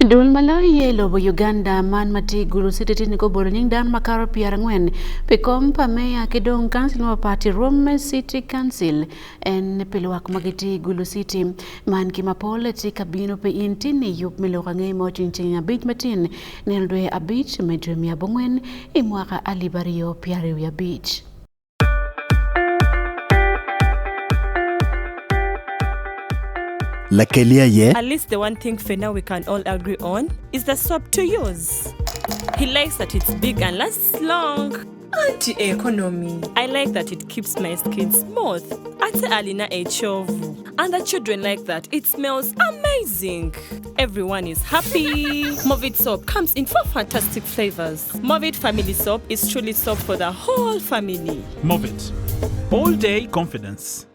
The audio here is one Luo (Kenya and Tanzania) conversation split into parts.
Dul malai lobo Uganda man mati gulu siti ni ko boroning dan makaro piarangwen pikom pamea kidong council ma party Rome City Council en pilwak magiti gulu city man kimapole ti kabino pe inti ni yup milokange mo chinchinga bit matin neldwe abich medwe miabongwen imwaka alibario piariwya beach. At least the one thing for now we can all agree on is the soap to use. He likes that it's big and lasts long. Anti-economy. I like that it keeps my skin smooth. Ate alina echovu. And the children like that. It smells amazing. Everyone is happy. Movit soap comes in 4 fantastic flavors. Movit family soap is truly soap for the whole family. Movit. All day confidence.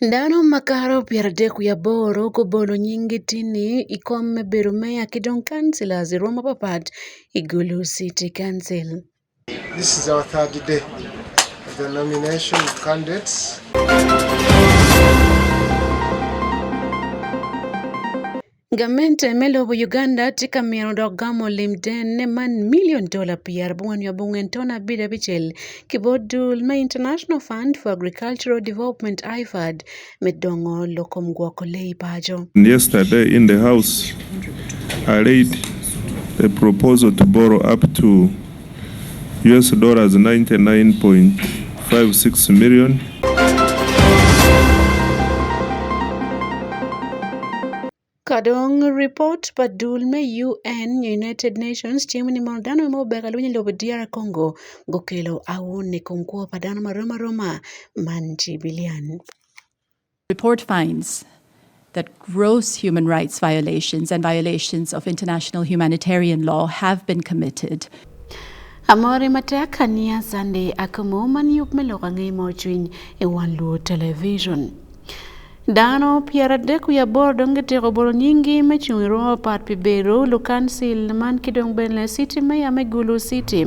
Ndano makaro pierdek ya boro ko bolo nyingi tini ikome berumea kidong councillors Roma papat Igulu City Council. This is our third day of the nomination of candidates. Gamente melobo Uganda tika miano gamo limden ne man $1 million pier buwan ya bungen tona bida bichel kibodul ma International Fund for Agricultural Development IFAD medongo lokom guakole pajo. Yesterday in the House, I read the proposal to borrow up to US dollars 99.56 million. Kadong report padulme UN United Nations chimni mondano mo begalunyi lobo DR Congo gokelo awune kumkuwa padano maroma manji bilian. Report finds that gross human rights violations and violations of international humanitarian law have been committed. Amori mataka niya Sunday Akumu man yup meloka ngay mo chwin e Wan Luo television. Dano piaradek ya bordo ngetero bolo nyingi mechungiro pat pibero lukansil man kidong benle city maya megulu city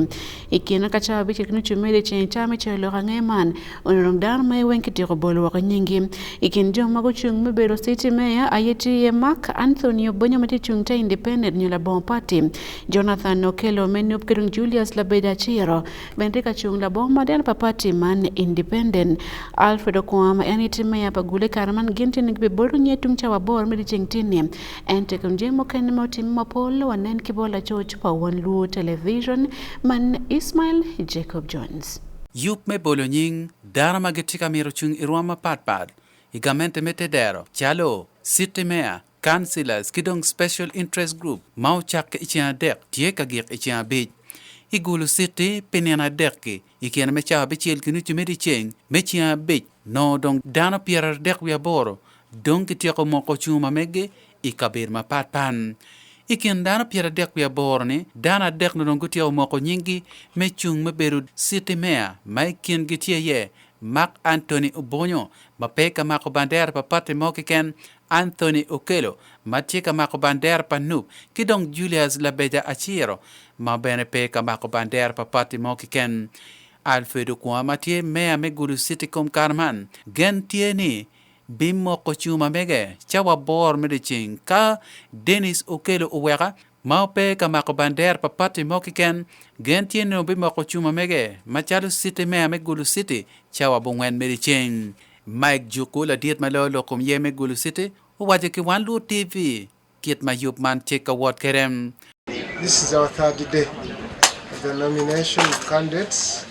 ikina kacha bichi kinu chumele chen chame chelo rangeman onorong dano may wenkitero bolo waka nyingi ikin jong maguchung mebero city maya ayeti Mark Anthony Obonyo matichungta independent nyola bon party Jonathan Okelo menup kidong Julius Labeda Chiro bendika chung la bon maden papati man independent Alfredo Kwama yaniti maya pagule karaman ginti ni bibolu nyetung chawa bor midi chingtini ente kunjemo kene mauti mapolo wanen kibola George pa Wan Luo television man Ismail Jacob Jones. Yup me bolo nying dara magitika mirochung iruama patpad igamente metedero chalo city mayor councillors kidong special interest group mau chak ichia dek tie kagir ichia bij Igulu City penena dekki ikiana mecha bichil kinu chumedi cheng mechia bij no dong dana pierar dek wia boro dong kitiako moko chuma mege ikabir mapatpan ikin dana pierar dek wia boro ni dana dek no dong kutiao moko nyingi mechung meberu city mayor maikin gitia ye Mark Anthony Obonyo mapeka mako bandera papate mokiken Anthony Okelo machika mako bandera panup kidong Julius Labeda Achiro mabene peka mako bandera papate mokiken Alfredo Kwama tie mea megulu city kom karman gen tie ni bimmo ko chuma mege chawa bor medicine ka Dennis Okelo uweka Maupe kama ko bander papati mokiken gentien no bima ko chuma mege machalo city me megulu city chawa bongwen medicine Mike Juku la diet malolo kom ye megulu city waje ki Wan Luo TV kit mayup man check award kerem. This is our third day of the nomination of candidates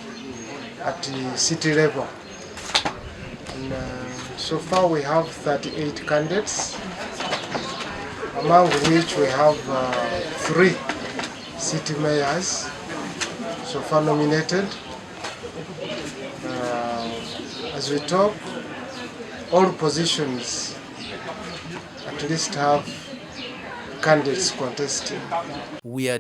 at the city level. And, so far we have 38 candidates, among which we have 3 city mayors so far nominated. As we talk, all positions at least have candidates contesting. We are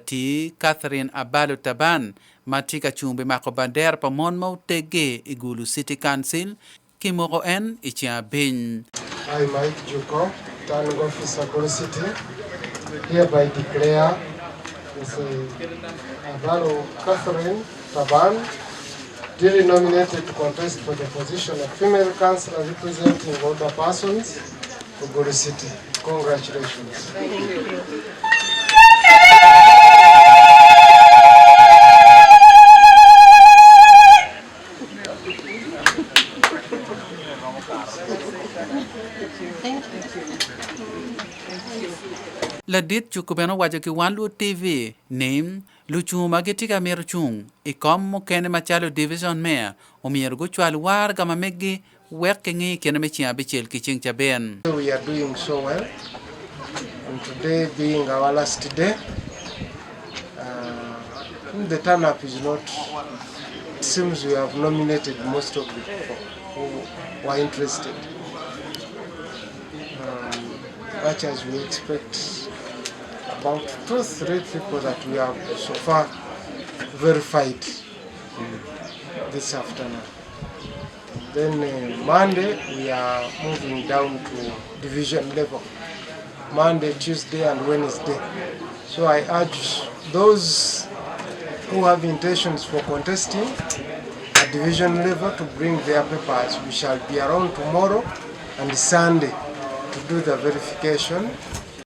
Catherine Abalo Taban, matika chumbe mako bander pa monmo tege Igulu City Council, kimoko en ichia bin. I, Mike Juko, Turning Officer Gulu City, hereby declare Abalo Catherine Taban duly nominated to contest for the position of female councillor representing older persons for Gulu City. Congratulations. La dit chukubeno wajo ki Wan Luo TV name luchu magitika mero chung e kom kene machalo division mayor o mier go chwal war gama megi working kene mechia bichel kiching chaben. We are doing so well, and today being our last day, the turn-up is not. It seems we have nominated most of the people who were interested, much as we expect. About 2-3 people that we have so far verified this afternoon. Then Monday we are moving down to division level. Monday, Tuesday and Wednesday. So I urge those who have intentions for contesting at division level to bring their papers. We shall be around tomorrow and Sunday to do the verification.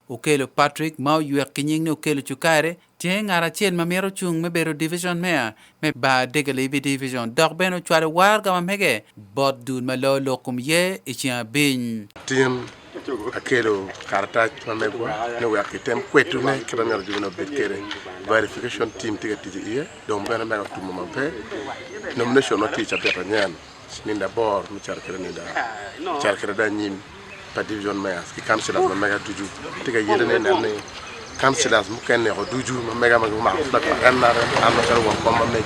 Okelo Patrick mau yuak kinying ne okelo chukare tieng ara chen mamero chung mebero division mea me ba degale bi division dog beno chware war gama mege bot dun malo lokum ye ichia bin team akelo karta mamegwa ne wa kitem kwetu ne kiramero juno bekere verification team tiga tiji ye dom beno mega tumo mampe nomination no teacher peta nyan ninda bor mi charkere ninda charkere da nyim division mayas ki councilors ma mega tuju tiga yede ne ne councilors mu ken ne ko duju ma mega ma da ko ganna am na sar won ko ma me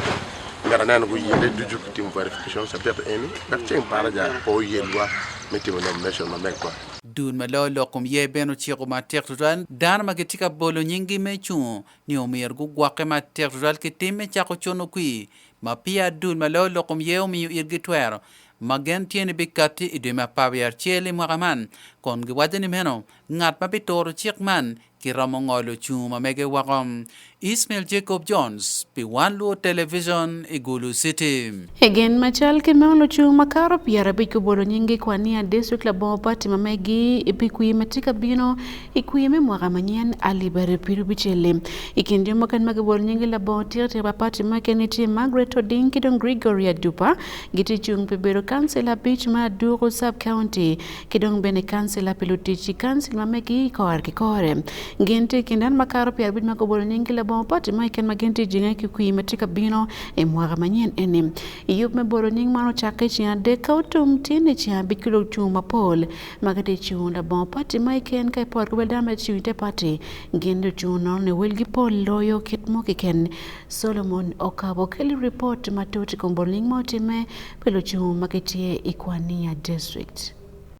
ngara nan ko yede duju team verification sa peta eni ba ceng para ja ko yelwa metti mo nomination ma meg ko dun ma lo lokum ye beno chiko ma tekturan dan ma getika bolo nyingi me chu ni o mer gu gwake ma tektural ke timme chako chono kui ma pia dun ma lo lokum ye o mi irgi twero magen tiene bikati idema pabiar chele mwagaman kon gwadeni meno ngat mabitoro chikman ki ramongolo chuma mege wagom Ismail Jacob Jones pi Wan Luo Television Igulu City. Again machal ke melo chuma karo piara biko bolo nyingi kwa nia district la bon party mamegi ipikui matika bino ikuime mwagamanyen alibare piru bichele ikindi mokan mage bolo nyingi la bon tirte ba party makeniti Margaret Oding kidon Gregoria Dupa giti chung pebero councilor beach ma Duro sub county kidon bene councilor pelutichi council mamegi kawar ki kore gente kindan makaro piara bit mage bolo nyingi la bon party maken magenti jinga ki kui matika bino e mwagamanyen enem yup me bolo nyingi mano chake chia de kautum tine chia bikilo chuma pol magate chunda bon party maken kai por ko dama chiute party gendo chuno ne welgi pol loyo kitmo kiken Solomon Okabo keli report matoti komboling motime pelo chuma ketie ikwania district.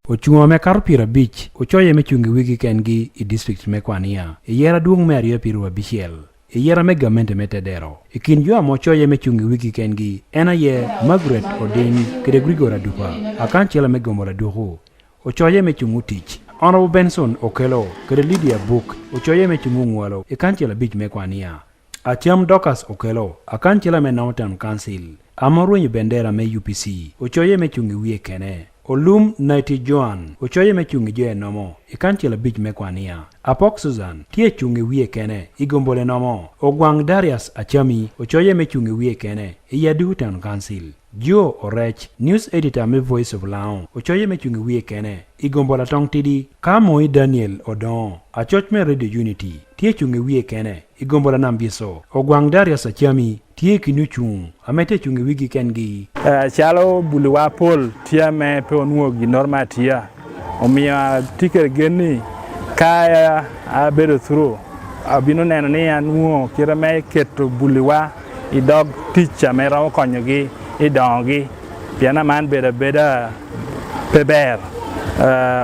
Ochungo me karpira beach ochoye me chungi wiki kengi I district me kwania yera duong me ario piru abichiel yera me gamente metedero ikin jo amochoye me chungi wiki kengi ena ye Margaret Oding kede Gregoria Dupa akanchela me gomora duho ochoye me chungu tich Honorable Benson Okelo kede Lydia Book ochoye me chungu ngwalo ikanchela beach me kwania Atiam Docas Okelo akanchela me Northern Council amorwenyi bendera me UPC ochoye me chungi wie kene Olum Naiti Joan ochoye me chungi jo enomo ikanchela beach me kwania Apok Susan tie chungi wie kene igombole nomo Ogwang Darius Achami ochoye me chungi wie kene iyadu Town Council Joe Orech news editor me Voice of Laon ochoye me chungi wie kene igombola tong tidi Kamoi Daniel Odon achoch me Radio Unity tie chungi wie kene igombola nambiso Ogwang Darius Achami tie kinu chung amete chungi wigi kengi chalo buluwa pol tia me pe onuo gi norma tia omia tiker geni kaya abedo through abino neno ni anuo kira me keto buluwa I dog teacher me rawo konyogi I dongi piana man beda peber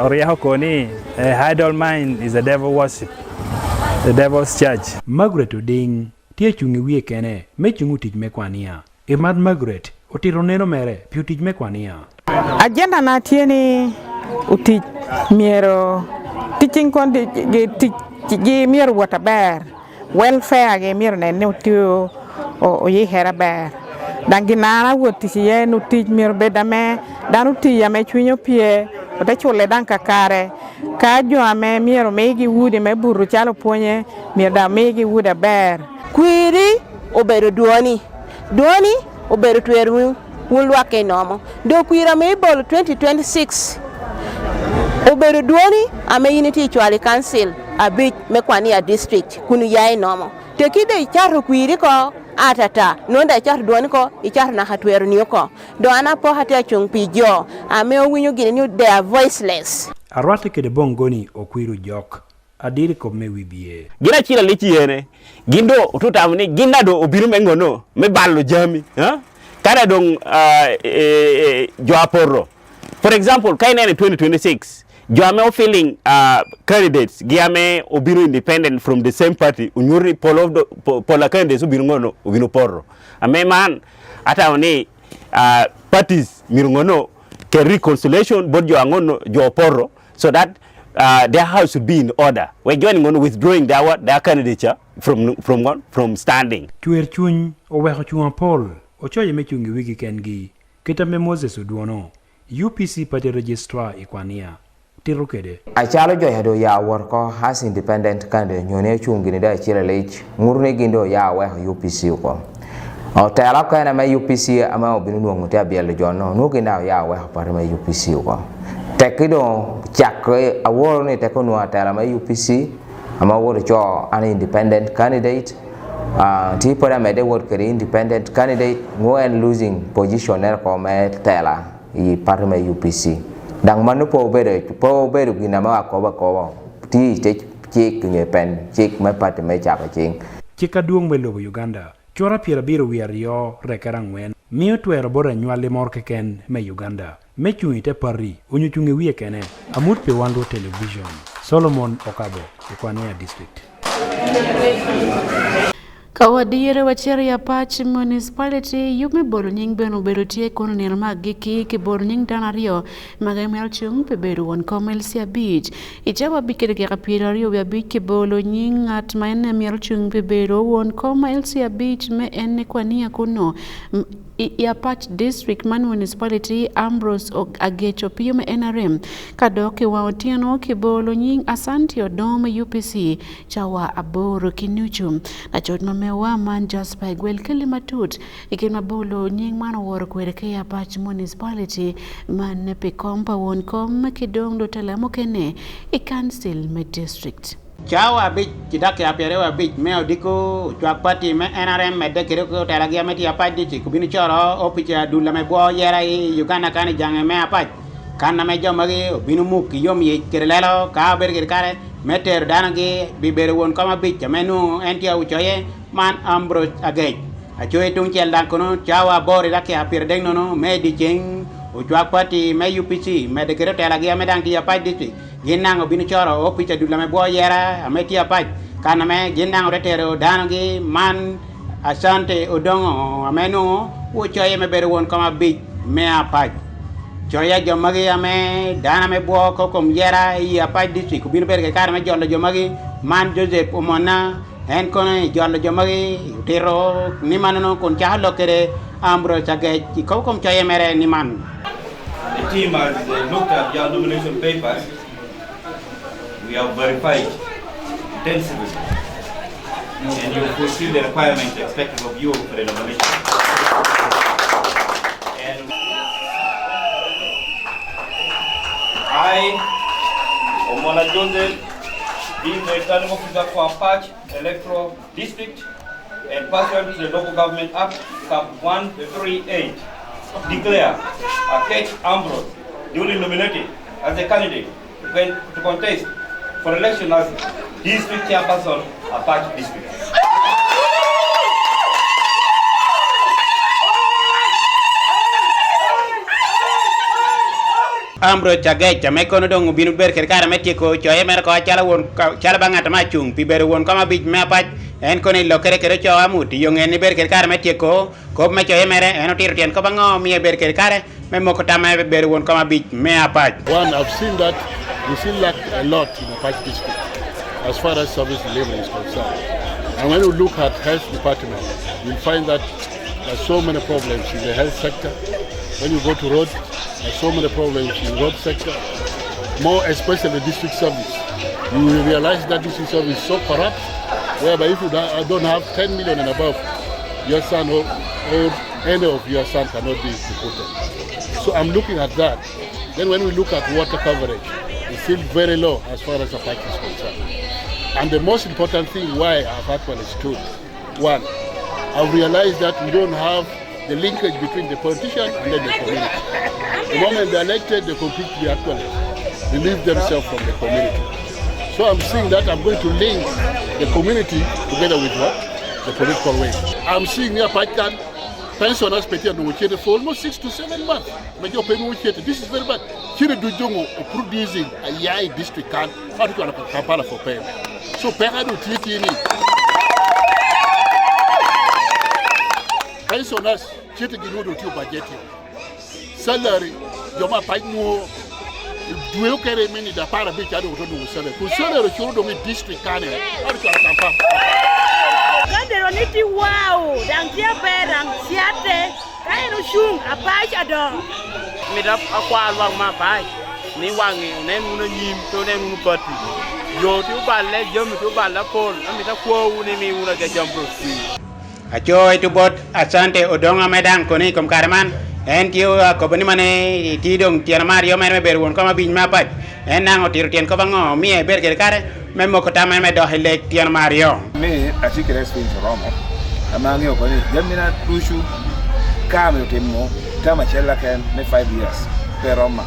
oriaho koni idle mind is a devil worship the devil's church. Margaret Oding tie chungi wie kene me chungu tich me kwania Emad Margaret otiro neno mere piu tich me kwania agenda na tieni uti miero teaching kon gi miero wata ber welfare ge miero ne utio o ye hera ber danginara woti ye no tij mir bedame danu ti ya me chunyo pie ote chule dan kakare ka jo ame miero megi wudi me buru chalo ponye mir da megi wuda ber kwiri obedo duoni obedo twermu wulwa ke nomo do kwira me bol 2026 obedo duoni ame unity chwali council abich me kwani ya district kunu yae nomo tekide icharo kwiri ko atata nonda icharo duoni ko icharo na hatweru ni ko do ana po hata chung pijo ame owinyo gine ni they are voiceless arwate kede bongoni okwiru jok adiri ko me wibie gina chira lichi yene gindo ututamni ginda do obiru mengono me ballo jami ha kada dong joaporo for example kaina 2026 joame feeling candidates giame obiru independent from the same party unyuri pola candidates obiru ngono obiru porro ame man ata oni parties mirungono ke reconciliation bod jo angono jo porro so that their house should be in order. We're joining on withdrawing their candidature from standing. Tuer chuny oweho chuan Paul ochoye mechungi wiki kengi kitame Moses Uduono UPC party registrar ikwania tiro kede achalo jo hedo ya worko has independent candidate nyone chungi ni da chira lech ngurne gindo ya weho UPC ko otela kana ma UPC ama obinu nuongote abiel jono nugi na ya weho par ma UPC ko tekido chakre aworo ni tekono atela ma UPC ama woro cho an independent candidate tipo da mede word kere independent candidate ngoen losing position er ko me tela I parme UPC dang manu po bedo gina ma ko ti chik nye pen chik me party me chapa ching chika duong me lobo Uganda chora piera biro wiario rekarangwen miyo twero bora nywale morke ken me Uganda mechu ite pari unyuchunge wiye kene amut pe Wan Luo television Solomon Okabo Ikwania district Kawadire wacheri ya Pach municipality yume bolo nying beno bedo tie kono nirma giki ki bolo nying danario magamel chung pe bedo won komel sia beach ijawa bikere ke kapirario ya beach ki bolo nying at maene miel chung pe bedo won komel sia beach me enne kwania kuno ya Pach district man municipality Ambrose Agecho piyume NRM kadoke wa otieno ki bolo nying asanti odome UPC chawa aboro kinuchum na chotma mewa man Jasper Gwel Kilimatut ikima bolo nying mano woro kweleke ya Pach municipality man nepe kompa won kom kidong do telemo kene I council me district chawa bich kidake aperewa bich meo diko chwak party me NRM me dekere ko talagia meti Apach dichi kubini choro opicha dula me bo yera I Uganda kani jange me Apach kana me jomagi binu muk yom ye kirelelo ka berger kare meter danagi bibere won kama bich menu entia uchoye man Ambrose Agej achoye tung chel dan kono chawa bori dake apir deng nono me dicheng uchwak party me UPC me dekere talagia me dang ti Apach dichi ginango binu choro opicha dula me bo yera ameti Apach kana me ginango retero danagi man asante odongo amenu uchoye me bere won kama bich me Apach choya jomagi ame dana me bo ko kom yera I Apach district kubinu berge kar me jollo jomagi man Joseph Omona en kono jollo jomagi tiro ni manano kon chahlo kere Ambrose Agej ko kom choya mere ni man. The team has looked at your nomination papers. We have verified intensively and you fulfill the requirements expected of you for the nomination. And I, Omona Joseph, being the returning officer for Apach Electoral District and pursuant to the Local Government Act, Cap 138, declare Akech Ambrose duly nominated as a candidate to contest for election as district chairperson Apach District. Ambrose Agej me kono dong binu ber kare metie ko choye mer ko chala bangata ma chung pi ber won kama bich me Apach en kono lo kere cho amuti yongen ni ber kare metie ko me choye mere en otir tien ko bango mi ber kare me moko tama ber won kama bich me Apach. One, I've seen that we still lack a lot in Apach district as far as service delivery is concerned. And when you look at health department, you'll find that there's so many problems in the health sector. When you go to road, there's so many problems in the road sector, more especially district service. You will realize that district service is so corrupt, whereby if you don't have 10 million and above, your son or any of your son cannot be deported. So I'm looking at that. Then when we look at water coverage, it's still very low as far as Apache is concerned. And the most important thing why I've actually stood, one, I've realized that we don't have the linkage between the politician and then the community. The moment they're elected, they completely actually relieve themselves from the community. So I'm seeing that I'm going to link the community together with what? The political way. I'm seeing near Paikan, pensioners pay for almost 6 to 7 months. This is very bad. Here do Jongo producing a Yai district can how to Kampala for payment. So Pekadu TTN. Pensioners, Chitty Gino to budget. Salary, Joma Paino, do you carry many the Parabik? I don't know. Salary, Chudo district can how to Kampala. Ganderoniti wow, dangia berang siate, kaya no shung apai adong. Midap akwa wang ma pai, ni wangi nen muna nyim to nen muna pati. Yo tu balle jom tu balla pol, amita kuo ni mi muna ke jambo si. Acho itu bot asante odonga medang koni kom karman. En tio ko bani mane tidong tiana mario men ber won kama biñ ma paj. En nango tir tien ko bango mi e ber ke kare. Même ko tama me do hele tiana mario. Me así que es fin romo. Amangi ko ni jamina tushu kame temo tama chela ken me 5 years. Pero ma.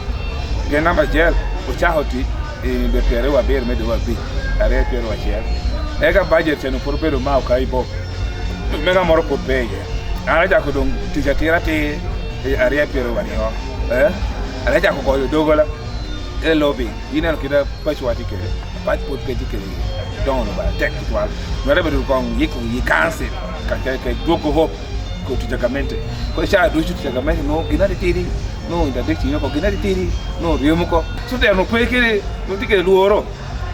Gena ma gel o chahoti e be pere wa ber me do wa bi. Are pero wa chel. Ega budget no por pero ma o kai bo. Mega moro por peye. Ara ja ko dong tijatira te area pero wa ni ho. Ara ja ko dogola. E lobby. Ina kida pachwati kere. Pas pot petit que dans le bas tech toi nous avons du con yi cancer que doko hop ko tujagamente ko sha do tujagamente no ginari tiri no inda de tinyo ko ginari tiri no riemo ko so de no pe kere no tike luoro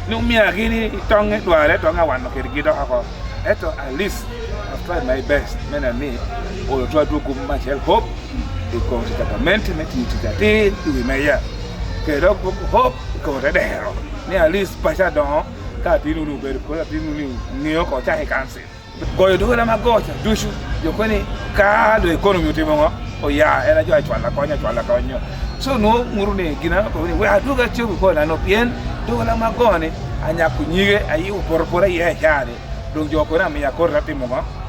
no mi agini tonge doare tonga wano kere gido ako eto at least I try my best men and me o try to go much help e ko tujagamente metti tujate tu meya que do hop ko de hero ni at least pasha don ka tinu nu ber ko tinu ni ko cha he cancer go yo do la ma go cha dushu yo ko ni ka do economy te mo o ya era jo chwala konyo so no nguru ne gina ko ni we adu ga chu ko na no bien do la ma go ni anya ku nyige ayi u por ye chare do jo ko na mi ya ko rati mo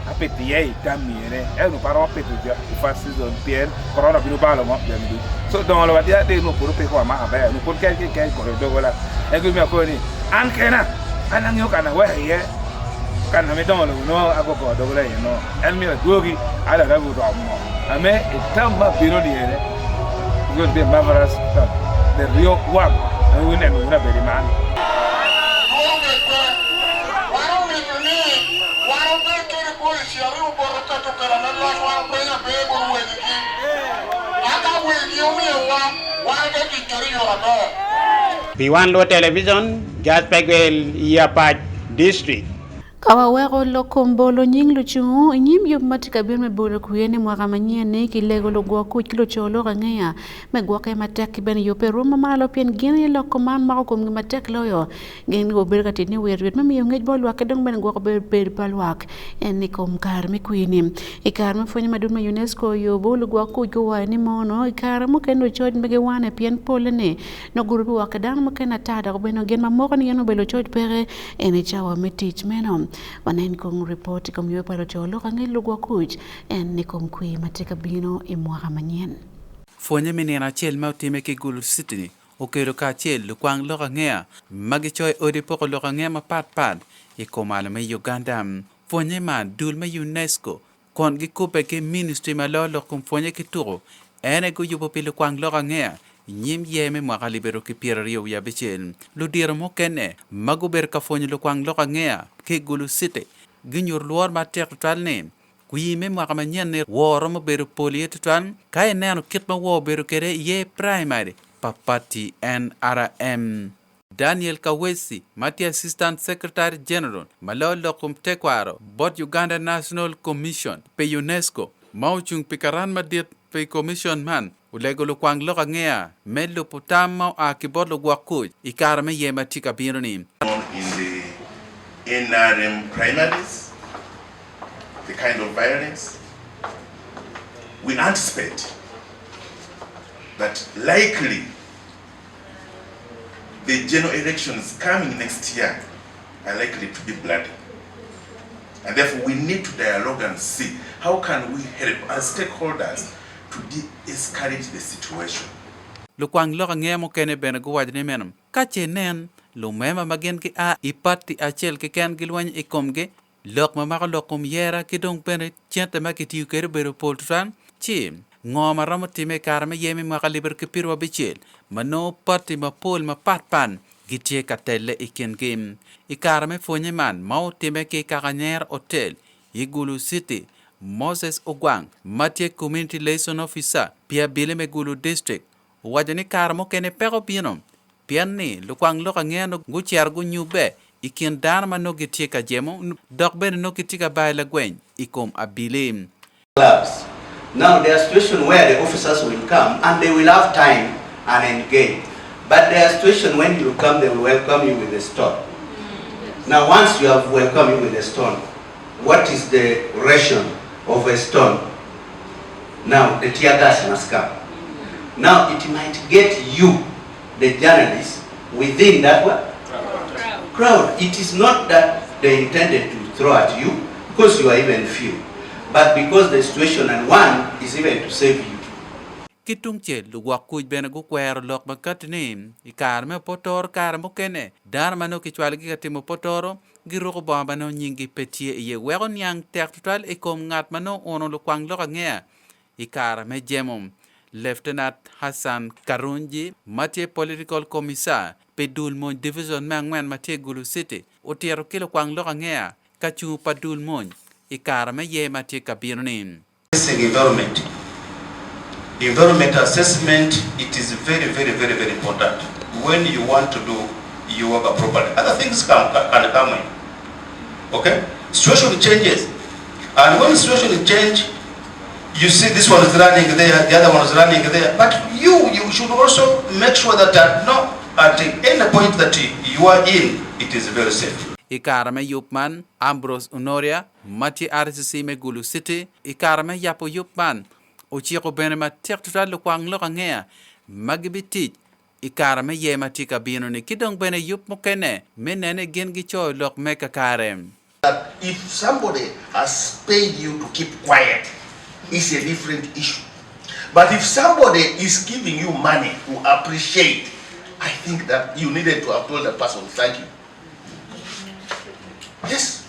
apeti ye tamire e no paro apeti ja fa season bien corona binu balo mo bien du so don la dia de no por pe ko ma ba no por ke ko do la e ko mi ko ni an kena anang yo kana we ye kana me don no ago ko do la no el mi la duogi ala la bu do mo ame etamba bino di ere go de mavaras de rio wa e wona no na be di man Wan Luo television just pegwel Yapaj district. Kawawero lokombolo nying luchungu nyim yub matika bir me bolo kuyene mwaka manyene kilego lo gwa ku kilo cholo rangeya me gwa ke matek ben yo peru mamalo pien gene lo command mako kum matek loyo gen go ber katini wer me yo ngej bol wak dong ben gwa ber palwak en ni kom kar me kuyini e kar me fonye madun me UNESCO yo bolo gwa ku go wa ni mono e kar mo ken do chod mege wane pien polene no gurubi wak dang mo ken atada go beno gen mamoko ni yeno belo chod pere ene chawa me teach menom wanen kong report kom yo paro cholo kangi lugwa kuj en ni kom kui matika bino e mwaka manyen fonye menena chel ma time ke gulu sitini o kero ka chel lu kwang lo ngea magi choy odi poko lo ngea ma pat e komala me Uganda fonye man dul me UNESCO kon gi kupe ke ministry ma lo kom fonye ke turo ene go yubo pile kwang lo ngea nyim yeme mwaka libero ke pierario ya bechen lu dira mo kene maguber ka fonye lo kwang lo ngea ke gulu site ginyor luor ma tek talne kuyime mwaka manyane woro mo beru poliet twan kay neno kit ma wo beru kere ye primary papati NRM Daniel Kawesi Mati Assistant Secretary General Malolo Kumtekwaro Bot Uganda National Commission pe UNESCO mau chung pikaran madiet pe commission man ulego lo kwang lo ngea melo putam mau akibot lo gwakuj ikara me yema tika bironi in the NRM primaries, the kind of violence we anticipate that likely the general elections coming next year are likely to be bloody. And therefore we need to dialogue and see how can we help as stakeholders to de-escalate the situation. Lo kwang lo ngea mo kene bene go wajne menam kache nen lo mema magen ki a ipati achel ke ken gilwan ikomge lok mama ko lokum yera ki dong bene chente ma ki tiu kere bero poltran chi ngoma ramotime karme yemi makaliber ke pirwa bichel mano pati ma pol ma patpan gitie katelle iken game ikarme fonye man mau time ke kaganyer hotel igulu city Moses Ogwang Mathieu community liaison officer pia bile megulu district wajani karmo kene pero pinom pianni lukwang loka ngeno guchiar gu nyube ikin dan mano gitie ka jemo dok ben no kitika baila gwen ikom abile clubs. Now there are situations where the officers will come and they will have time and engage. But there are situations when you come, they will welcome you with a stone. Now once you have welcomed you with a stone, what is the ration of a stone? Now the tear gas must come. Now it might get you, the journalist, within that what? Crowd. It is not that they intended to throw at you because you are even few. But because the situation and one is even to save you. Kitung che luwa kuj bena gu kwero lok makatini ikarme potor karmo kene dar mano kichwal gi katimo potoro giruko bomba no nyingi petie ye wego nyang tek total ikom ngat mano ono lo kwang loka ngea ikarme jemom Lieutenant Hassan Karunji Mathieu political commissar pedul mon division mangwen Mathieu Gulu City otiero kilo kwang loka ngea kachu padul mon ikarme ye Mathieu kabirnin Environment assessment, it is very important. When you want to do your work properly, other things can come in. Okay? Situation changes. And when the situation change, you see this one is running there, the other one is running there. But you should also make sure that at any point that you are in, it is very safe. Ikarame Yupman, Ambrose Honoria, Mati RCC Megulu City, Ikarame Yapo Yupman, Uchiko Benema Tektuta Lukwang Lokangea, Magibiti, Ikarame Yematika Binoni, Kidong Bene Yup Mokene, Menene Gengicho Lok Meka Karem. If somebody has paid you to keep quiet, it's a different issue. But if somebody is giving you money to appreciate, I think that you needed to have told the person, thank you. Yes.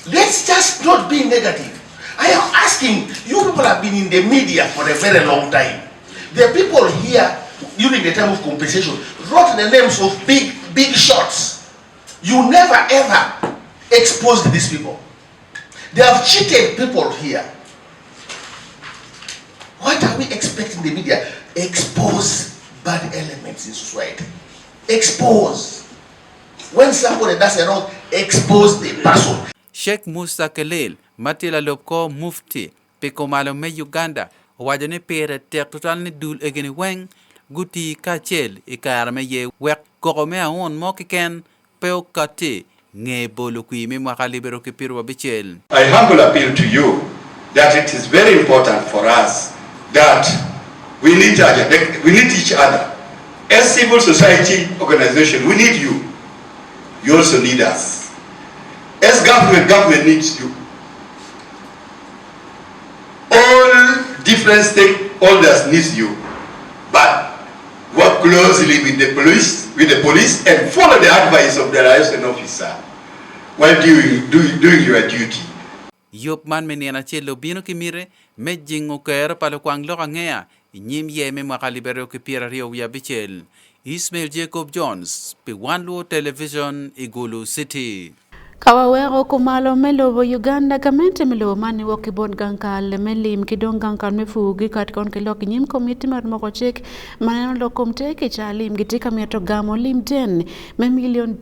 Let's just not be negative. I am asking, you people have been in the media for a very long time. The people here, during the time of compensation, wrote the names of big shots. You never ever exposed these people. They have cheated people here. What are we expecting the media? Expose bad elements in society. Expose. When somebody does a wrong, expose the person. Sheikh Musa Kelil, Matila Lopko Mufti, Pekomalo me Uganda, Wajane Pere Tektotal ni Dul Egeni Weng, Guti Kachel, Ikarame Ye Wek Korome on Mokiken, Peo Kati, Nge Bolukui Makalibero Kipiru Bichel. I humble appeal to you that it is very important for us that we need each other. As civil society organization, we need you. You also need us. As government needs you. All different stakeholders need you. But work closely with the police and follow the advice of the liaison officer while doing your duty. Yopman menena chelo bino kimire mejingo kera palo kwang loka ngea nyim yeme makalibero kipira rio ya bichel. Ismail Jacob Jones, Wan Luo Television, Igulu City. Kawawero kumalo melovo Uganda gamente melo mani wokibon gankal melim kidong gankal mefugi kat kon kelok nyim komiti mar mokochek maneno lokomte ke chalim gitika mieto gamo limten me $1 million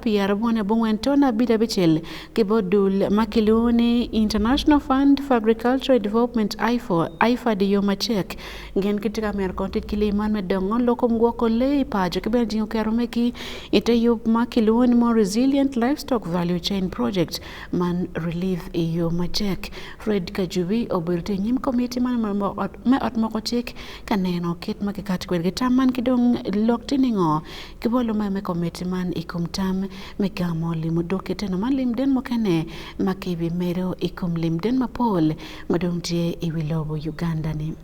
pier bone bungwen tona bida bichel kibodul makiluni International Fund for Agricultural Development IFA de yomachek gen kitika mer kontit kiliman medongon lokom gwoko le pajo kibenjingo keromeki ite yup makiluni more resilient livestock value chain project man relief iyo machek Fred Kajubi obirte nyim committee man me atmokotik kaneno kit makikat kwerge taman kidong loktiningo kibolo me committee man ikumtam megamo limudoke teno man limden mokene makibi mero ikum limden mapol madongtie iwilobo Uganda ni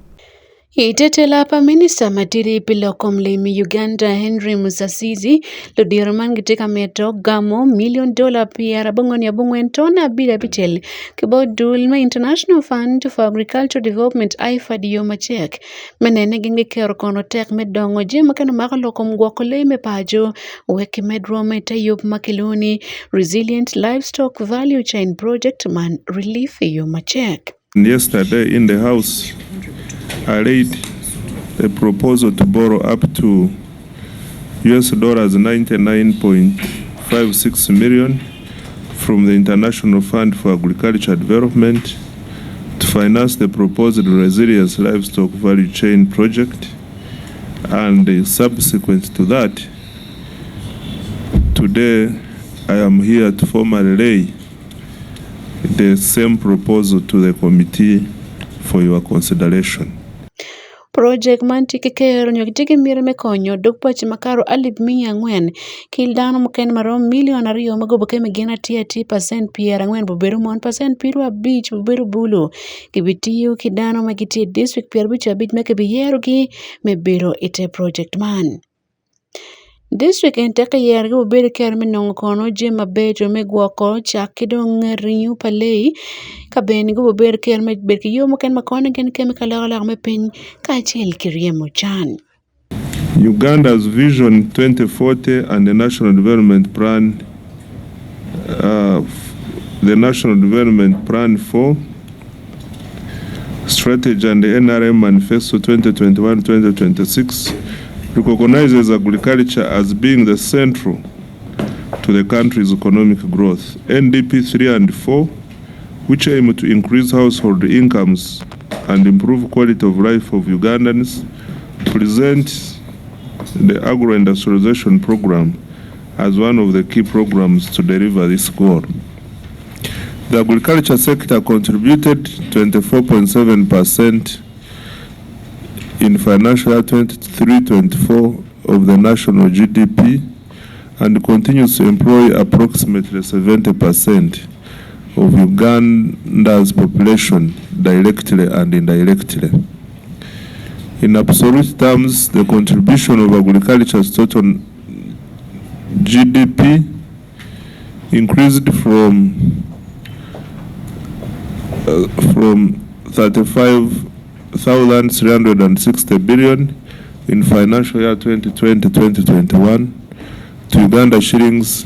Itetela pa Minister Matiri Pilokom Limi Uganda Henry Musasizi Ludirman gitika meto gamo $1 million piara bungon ya bungwen tona bila bichel kibodul ma International Fund for Agricultural Development IFA di yomachek menene gingi kero kono tek medongo jema kano makalokom gwakole me pajo weki medro metayup makiluni Resilient Livestock Value Chain Project man relief yomachek. Yesterday in the House, I laid a proposal to borrow up to $99.56 million from the International Fund for Agricultural Development to finance the proposed Resilience Livestock Value Chain project, and subsequent to that, today I am here to formally lay the same proposal to the committee for your consideration. Project man tiki kero nyokitiki mire me konyo dok pochi makaro $100,000 kildano muken marom $2 magoboke megina tia percent piera ngwen boberu 1% piru abich boberu bulu kibitiyo kidano magiti district piera bicho abich meke biyero ki mebiro ite project man. District enteke yergi boberu kero minongo kono jema bejo megwako chakidong rinyu palei kabeni go boberu kero mebeki yo muken makone gen kemikalagalak mepiny kachil kiriemo chan. Uganda's Vision 2040 and the National Development Plan, the National Development Plan 4 Strategy and the NRM Manifesto 2021-2026 recognizes agriculture as being the central to the country's economic growth. NDP 3 and 4, which aim to increase household incomes and improve quality of life of Ugandans, present the agro-industrialization program as one of the key programs to deliver this goal. The agriculture sector contributed 24.7% in financial year 23-24 of the national GDP and continues to employ approximately 70% of Uganda's population directly and indirectly. In absolute terms, the contribution of agriculture's total GDP increased from 35,360 billion in financial year 2020-2021 to Uganda shillings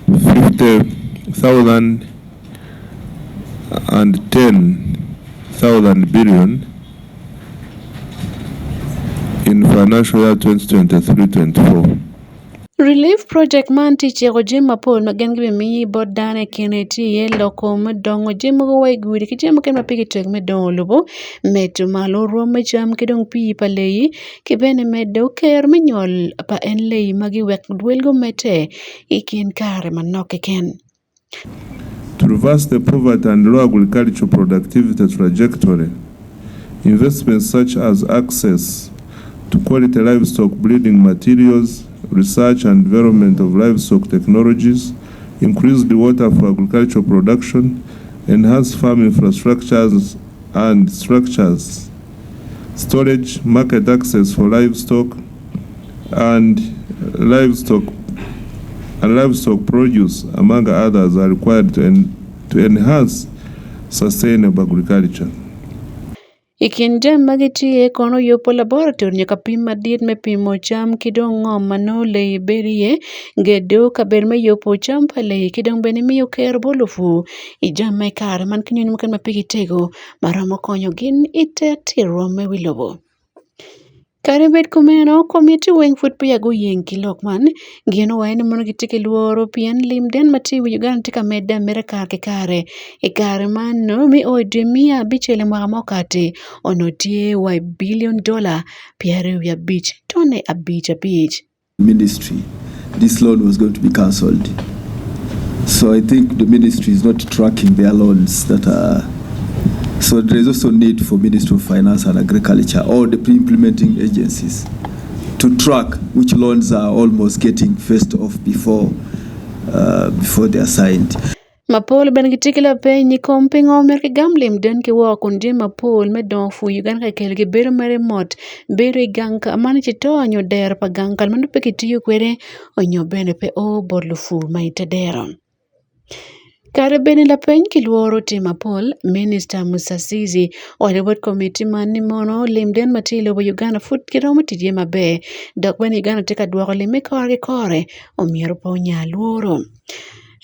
50,010,000 billion in financial year 2023-24. Relief project man tiche go jima pol magen gibi mi bodane kineti ye loko medongo jima go wai guri ki jima ken mapiki tek medongo lubo metu malo rome jam kidong pi palei ki bene medo ker menyol pa en lei magi wek dwelgo mete ikin kare manoke ken. To reverse the poverty and low agricultural productivity trajectory, investments such as access to quality livestock breeding materials, research and development of livestock technologies, increased water for agricultural production, enhanced farm infrastructures and structures, storage, market access for livestock, and livestock produce, among others, are required to enhance sustainable agriculture. Ikinde magitiye kono yopo laboratory nyaka pim madiet me pimo cham kidong ng'om manole berie gedo kaber me yopo cham pale kidong bene miyo ker bolufu ijam me kar man kinyun mukan mapigitego maramo konyo gin ite tiro me wilobo. Kare bet kumeno komiti weng fut piago yeng kilokman gino waene mono gitike luoro pien lim den mati wi Uganda tika meda mere kar ke kare e kare mano mi odemia bichele mokati onotie $1 billion piere wi abich tone abich. Ministry, this loan was going to be cancelled. So I think the ministry is not tracking their loans that are. So there is also need for Ministry of Finance and Agriculture or the pre-implementing agencies to track which loans are almost getting first off before they are signed. Mapol ben gitikila pe ni komping o mer gamlim den ki wo kundi mapol me don fu Uganda ka kel gi bero mere mot bero ganka man ci to anyo der pa gankal man pe kitiyo kwere onyo bene pe o borlu fu mai tedero. Kare bene la peny kiluoro tima Paul, Minister Musasizi, Olewot Committee man ni mono limden matilo wa Uganda fut kiromo tije mabe, dok bene Uganda teka duoko lime kore, omiero po nyaluoro.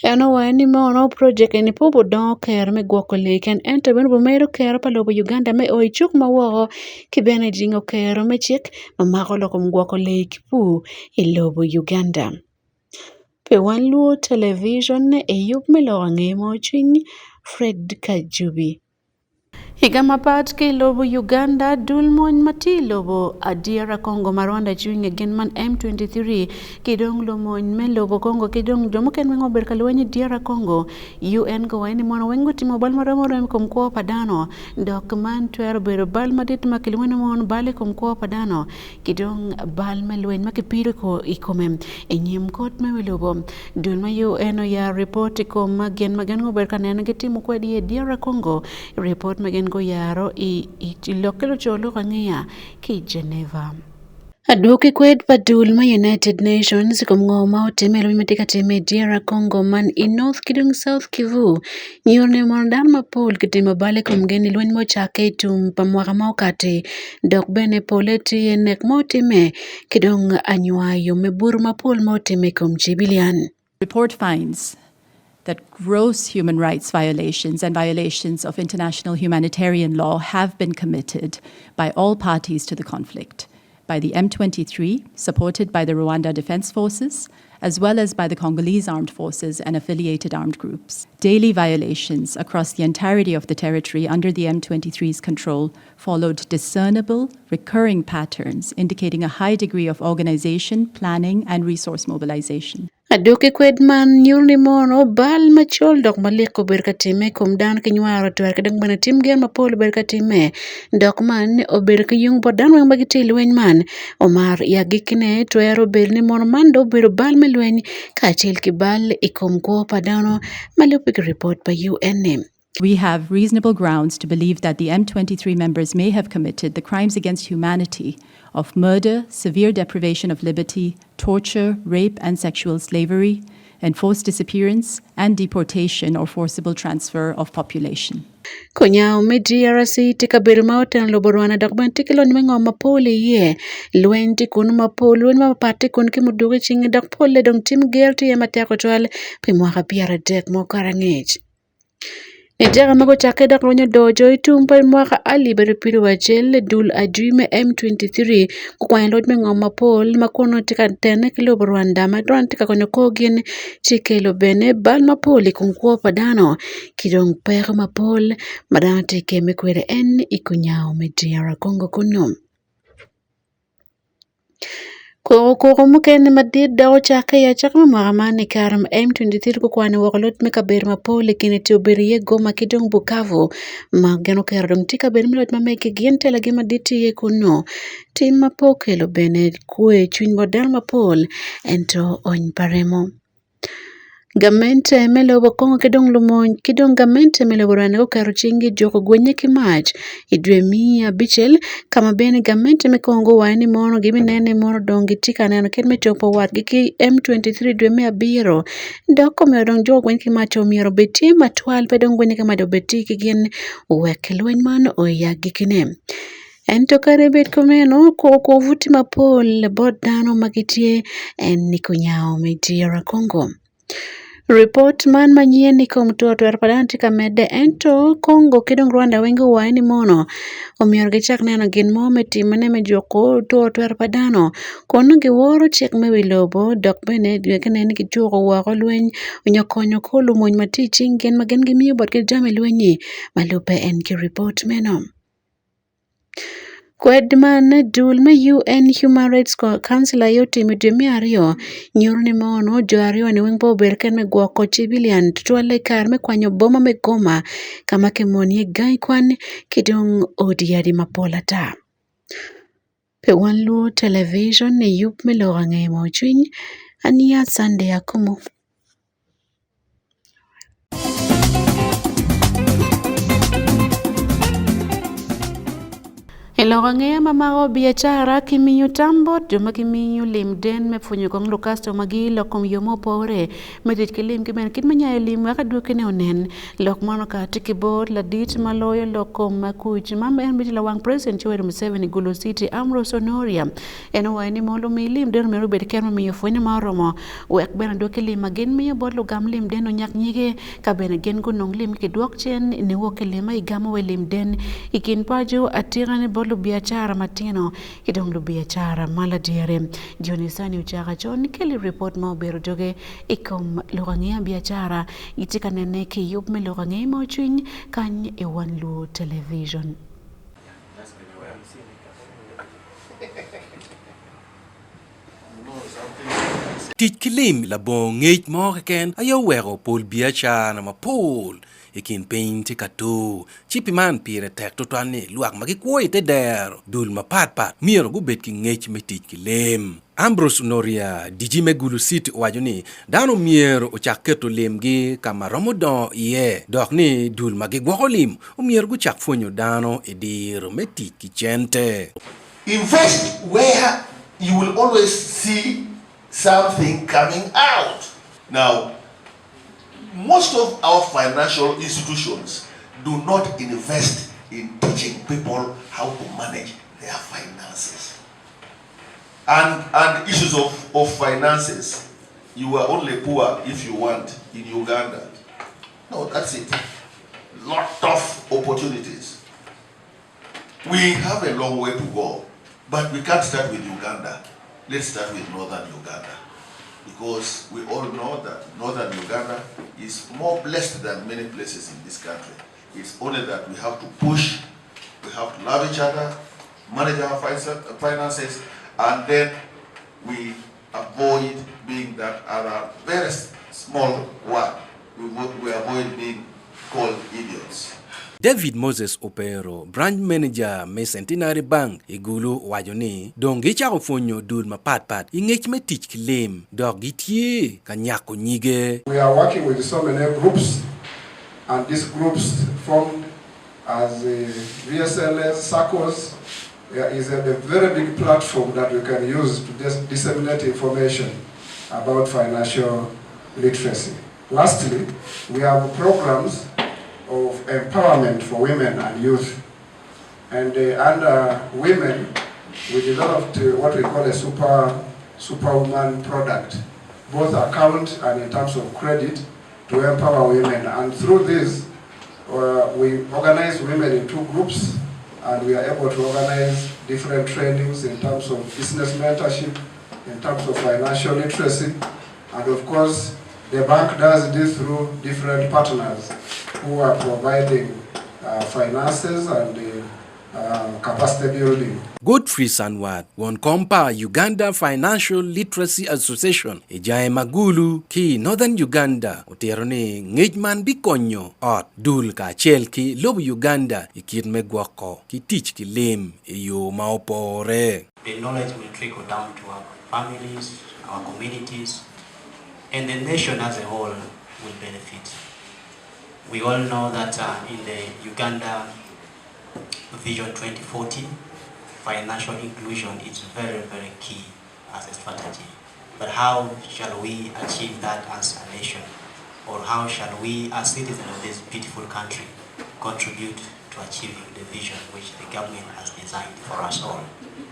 Eno wani mono project ni pobo don ker me gwoko leken ento bene bumero ker palobo Uganda me oichuk mawogo kibene jingo ker me chik mamako loko mgwoko lek pu ilobo Uganda. Pe Wan Luo television e yup melonge moching Fred Kajubi. Higa mapat ke lobo Uganda dulmon mati lobo DR Congo Marwanda chunye genman M23 kidong lomon me lobo Congo kidong jomoken mengo berkalwenye DR Congo UN ko wani mono wengo timo balmaramo komko padano dokman tuero bero balmadit makilwene mon bale komko padano kidong balmelwen makipiro ko ikomem enyim kot me lobo dulma UN ya report ko magen ngo berkanene getimo kwedi DR Congo report magen go yaro i lokelo cholo kang'ia ki Geneva. Aduoke kwed padul ma United Nations komngo ma oteme lo mitika teme DR Congo man in North Kidung South Kivu nyorne mondan mapol kitimo bale kumgeni lwen mo chake tum pamwaka ma okate dok bene poleti enek mo time kidong anywayo mebur mapol mo time kum chibilian. Report finds that gross human rights violations and violations of international humanitarian law have been committed by all parties to the conflict, by the M23, supported by the Rwanda Defense Forces, as well as by the Congolese armed forces and affiliated armed groups. Daily violations across the entirety of the territory under the M23's control followed discernible, recurring patterns indicating a high degree of organization, planning, and resource mobilization. Aduke kwed man nyurni mono bal machol dok malik ko berkatime kum dan kinywaro tuwer kadang bana tim gen mapol berkatime dok man oberka yung bodan wang bagitil wen man omar yagikne tuwero berni mono man do bero bal melwen kachil ki bal ikom ko padano malupik report by UN. We have reasonable grounds to believe that the M23 members may have committed the crimes against humanity of murder, severe deprivation of liberty, torture, rape and sexual slavery, enforced disappearance, and deportation or forcible transfer of population. Konyao me DRC tika birmautan loborwana dokban tikilon mengo mapole ye luen tikun mapole luen mapate kun kimuduge chingi dok pole dong tim gerti ya mateko twal pimwaka piara dek mo karangej. Nijaga mago chake dak ronyo dojo itumpa mwaka ali beripiru wachele dul adwime M23 kukwanyi lod mengo mapol makono tika tene kilo Rwanda madron tika konyo kogin chike lo bene bal mapoli kumkuo padano kidong pere mapol madano tike mekwere en ikunyao me DR Congo kuno. Koko muken madid dawo chake ya chakma maramani karam M23 kukwane wakolot meka ber mapole kine tioberiye goma kidong Bukavu mageno kerdong tika ber milot mameke giente lagi maditi ye kuno tim mapoke lo bene kue chwin modal mapol ento on paremo. Gamente melobo Kongo kidong lumony kidong gamente melobo rane ko karo chingi joko gwenye kimach idwe mia bichel kama bene gamente me Kongo wani mono gibi nene mono dongi tika neno ken me chopo wat giki M23 dwe mia biro doko me odong joko gwenye kimach omiero betie matwal pedong gwenye kimach obeti kigien weke lwen man oya gikine. Ento kare bet komeno ko vuti mapol bod dano magitie en nikunyao me DR Congo. Report man manyien ni komtuo padanti kamede ento Congo kidong Rwanda wengi waini mono omiyor gichak neno gin mo metimene me joko tuo padano kono giworo chik me wilobo dok bene dwekene ni gijuko wako lweny onyokonyo kolu mony matichi ngien magen gimiyo bot gijame lwenyi malupe en ki report meno. Kwedman dul me UN Human Rights Council ayoti midwemi ario nyorni mono jo ario ni wengpo berken me gwoko civilian tutuale kar me kwanyo boma me Goma kama kemoni gai kwan kidong odiadi mapola ta. Pe Wan Luo television ni yup me loga ngay mo chwiny ania Sunday Akumu. Elogangea mamago biachara kiminyo tambo joma kiminyo limden me funyo kong lokasto magi lokom yomo pore medit kilim kimen kitmanya elim waka dukene onen lokmano ka tikibot la dit maloyo lokom makuch mama en bitila wang president Yoweri Museveni Gulu City Amro Sonoria eno waini molo milim den meru bet kerma miyo funyo maromo wek bena dukelim magen miyo bot lugam limden onyak nyige ka bena gen gunong lim kidwok chen ni wokelima igamo we limden ikin pajo atirane bot biachara matino kidong biachara maladiere Jonisani uchaga John Kelly report mo bero joge ikom lugangea biachara itika nene ki yup me lugangea mo chwiny kany e Wan Luo television. Tich kilim la bon ngej mo ken ayo wero pol biachara na mapol ikin paint kato chipi man pire tek to twane luak magi kuoy te der dul mapat pat miero gu bet ki ngech metik kilem Ambrose Noria dijime Gulu City wajuni dano miero o chaketo lemgi kama Ramadan ye dok ni dul magi gwokolim o miero gu chak fonyo dano edir metik ki chente. Invest where you will always see something coming out. Now, most of our financial institutions do not invest in teaching people how to manage their finances. And issues of finances, you are only poor if you want in Uganda. No, that's it. Lot of opportunities. We have a long way to go, but we can't start with Uganda. Let's start with northern Uganda. Because we all know that northern Uganda is more blessed than many places in this country. It's only that we have to push, we have to love each other, manage our finances, and then we avoid being that other very small one. We avoid being called idiots. David Moses Opero, branch manager me Centenary Bank, igulu wajoni, dongi chako fonyo dul mapat ingech me teach kilem, dogi tie, kanyako nyige. We are working with so many groups, and these groups formed as VSLS, SACCOs. There is a very big platform that we can use to disseminate information about financial literacy. Lastly, we have programs of empowerment for women and youth. And under women, we developed what we call a superwoman product, both account and in terms of credit, to empower women. And through this, we organize women in 2 groups, and we are able to organize different trainings in terms of business mentorship, in terms of financial literacy, and of course, the bank does this through different partners who are providing finances and capacity building. Godfrey Sanwat, one compa Uganda Financial Literacy Association, ejae magulu ki Northern Uganda, uterone ngejman bikonyo, ot dul ka chel ki lob Uganda, ikir megwako, ki teach ki lem, iyo maopore. The knowledge will trickle down to our families, our communities, and the nation as a whole will benefit. We all know that in the Uganda Vision 2040, financial inclusion is very, very key as a strategy. But how shall we achieve that as a nation? Or how shall we, as citizens of this beautiful country, contribute to achieving the vision which the government has designed for us all?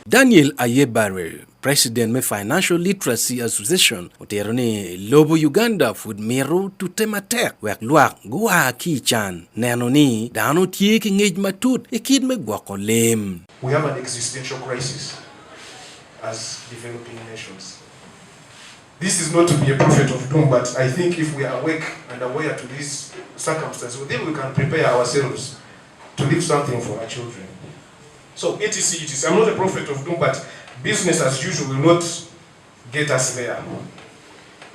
Daniel Ayebare, President of Financial Literacy Association, uterone lobo Uganda food miru tutematek wek luak gua ki chan nenoni dano tie ki ngej matut ikid me gwako lem. We have an existential crisis as developing nations. This is not to be a prophet of doom, but I think if we are awake and aware to these circumstances, then we can prepare ourselves to leave something for our children. So etc. I'm not a prophet of doom, but business as usual will not get us there.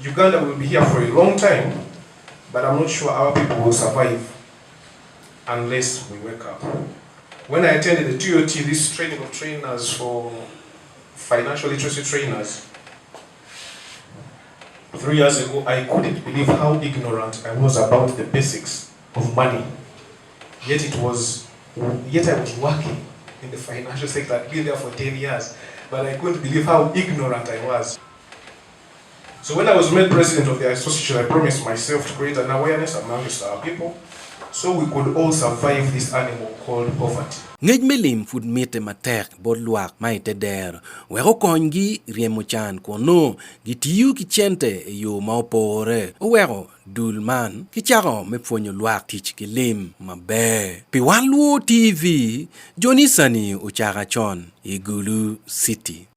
Uganda will be here for a long time, but I'm not sure our people will survive unless we wake up. When I attended the TOT, this training of trainers for financial literacy trainers, 3 years ago, I couldn't believe how ignorant I was about the basics of money. Yet I was working in the financial sector. I'd been there for 10 years, but I couldn't believe how ignorant I was. So when I was made president of the association, I promised myself to create an awareness amongst our people so we could all survive this animal called poverty. Ngej melim food mete matek bod luak mai te der. Wero kongi riemo chan kono gitiyu ki chente yo maopore. Wero dulman ki charo me fonyo luak tich ki lim mabe. Pi Wan Luo TV, Johnny Sani uchara chon Igulu City.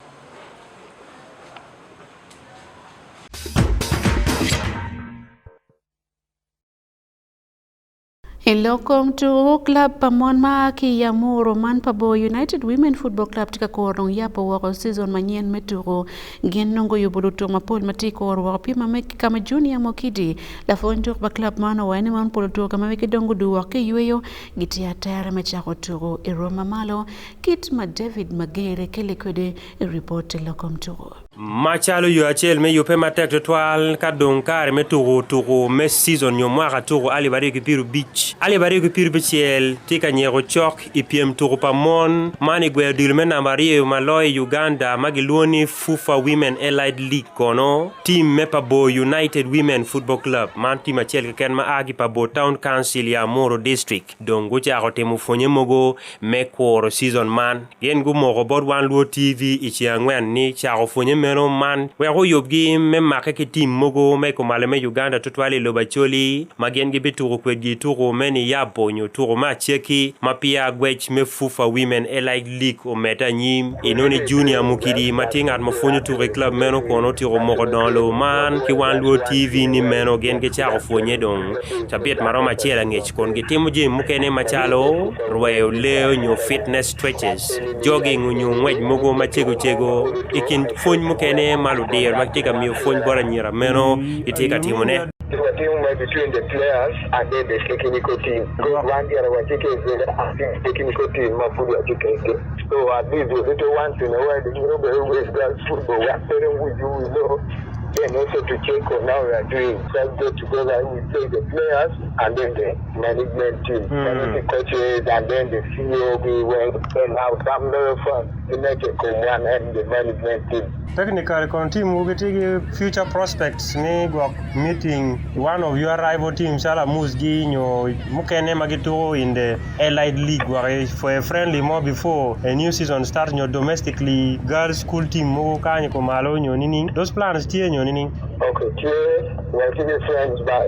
Welcome to Club Pamon Maki Yamuro Man Pabo United Women Football Club tika korong yapo wako season manyen meturo genongo yubuluto mapol matiko wako pima meki kama junior mokidi la fonto kwa club mano waene man poluto kama meki dongo du wake yueyo giti atara mechako turo Iroma Malo Kitma David Magere kele kwede report lokom turo. Machalo yu achel me yope matek total kadong kare me turo me season yo mwaka turo ali bari kipiru beach ali bari kipiru bichiel tika nyero chok ipiem turo pamon mani gwe dilme nambari maloy Uganda magiluoni Fufa Women Allied League kono team me Pabo United Women Football Club man team achel ken ma agi Pabo Town Council ya Moro District dongo cha akotemu fonye mogo me koro season man gen gu mogo bod Wan Luo TV ichi angwen ni cha akofonye meno man wego yobgi me makeke team mogo me ko maleme Uganda tutwali lobacholi magen gi bituro kwedgi turo meni yabo nyo turo ma cheki mapia gwech me Fufa Women Allied League o meta nyim enoni junior mukidi matingat mafonyo turo club meno kono tiro mogo dans le man ki Wan Luo TV ni meno gen ge cha akofonye don tabiet maroma chela ngech kon gi timo je mukene machalo royo leo nyo fitness stretches jogging nyo ngwej mogo machego chego ikin fony mukene malu der maktika mi fony bora nyira meno itika timone between the players and then the technical team. Because one year I take the technical team, my football team. So at least the little ones in a way, you know, the always girls football. We are playing with you, know. And also to check on how we are doing. Let's go together, we take the players and then the management team, the coaches, and then the CEO, we went and have some little fun. The next one and the management team. Technical con team will get future prospects ne go meeting one of your rival teams Shala Musgi nyo mukene magito in the Allied League where for a friendly more before a new season starts your domestically girls school team mo kanye ko malo nyo nini those plans tie nyo nini. Okay, we're keeping friends, but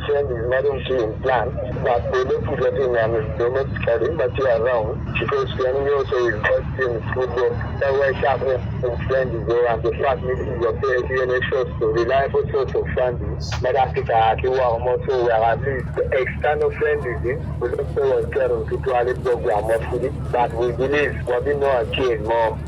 friends is not in plan, but we don't put it in domestically, but you are around because then we also is in football. That way sharpness and friends is there. And the fact meeting your DNA shows to reliable source of funding. But Africa, you are also where at least the external friends we don't say what care of people program of food, but we believe what we know achieve more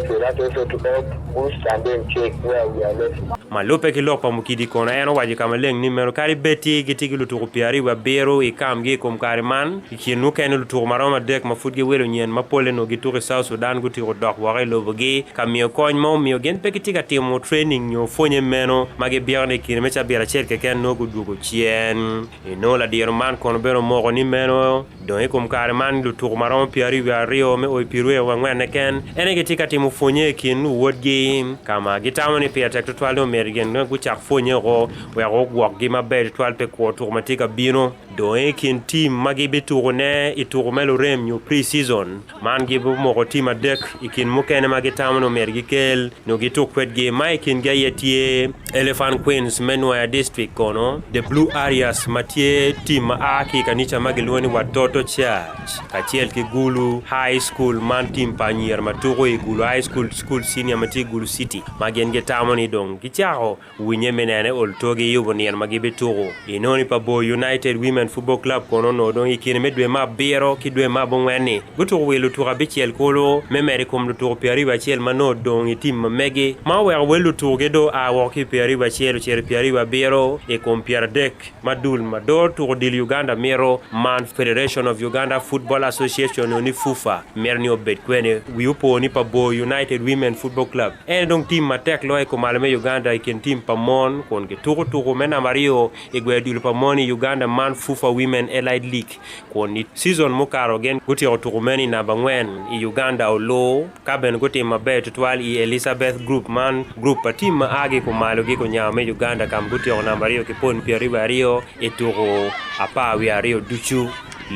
So that also to help boost and then check where we are left. Malupe ki lok pa mukidi kona eno waji kama leng ni mero kari beti gitigi lutuku piari wa bero I kam gi kum kari man ki nuka eno lutuku maroma dek mafutge welo nyen mapole no gituri South Sudan guti dok ware lobogi kamio kony mo mio gen pekitika timo training nyo fonye meno mage biarne kine mecha biara cherke ken no gudugo chien ino la DR man kono bero moko ni meno don kum kari man lutuku maroma piari wa rio me oi pirwe wa ngwene ken ene gitika timo fonye kin wodgi kama gitamoni pia tekto twalo mergen no guchak fonye go we go gwok gi maber twal pe ko automatika bino do kin team magi betu ne itu melo rem new pre-season man gi bu mo team adek ikin mukene magi tamono mergi kel no gitu kwet gi maikin ga yetie Elephant Queens Menwa district kono the Blue Areas matie team aki kanicha magi luoni watoto church kachiel ki gulu high school man team panier matugo I gulu high school senior mati gulu city magen ge tamoni dong gichao winye menene ol togi yubo nien magi betugo inoni pa bo United Women Football Club kono no don ikine medwe ma bero kidwe ma bongweni gutu welu tura bichiel kolo memeri kom lutu piari ba chiel mano don itim mege ma we welu tuge do a woki piari ba chiel cher piari ba bero e kom piar dek madul mador to dil Uganda mero man Federation of Uganda Football Association oni FUFA merni obet kwene wiupo ni pa bo United Women Football Club en don team matek loy ko malme Uganda ikin team pamon kon ke tugo mena mario igwe dil pamoni Uganda Man FUFA Women Allied League kon season mukaro gen guti otukumeni na bangwen I Uganda olo kaben guti mabe tutwal I Elizabeth Group man group team agi ko malo gi ko nyame Uganda kam guti ona mario ke pon piari rio eturo apa wi rio duchu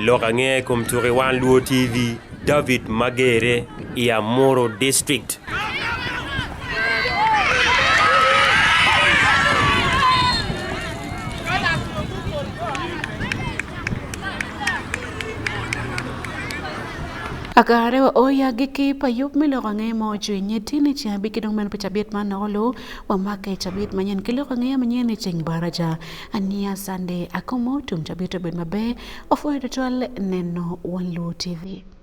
lokange kom turi Wan Luo TV David Magere I Amoro District. Agare wa oya giki pa yup milo kange mo jui nyetini chia biki dong men pechabit manolo wa make chabit manyen kilo kange manyen cheng baraja ania sande Akumu tum chabito ben mabe ofwe tutual neno Wan Luo TV.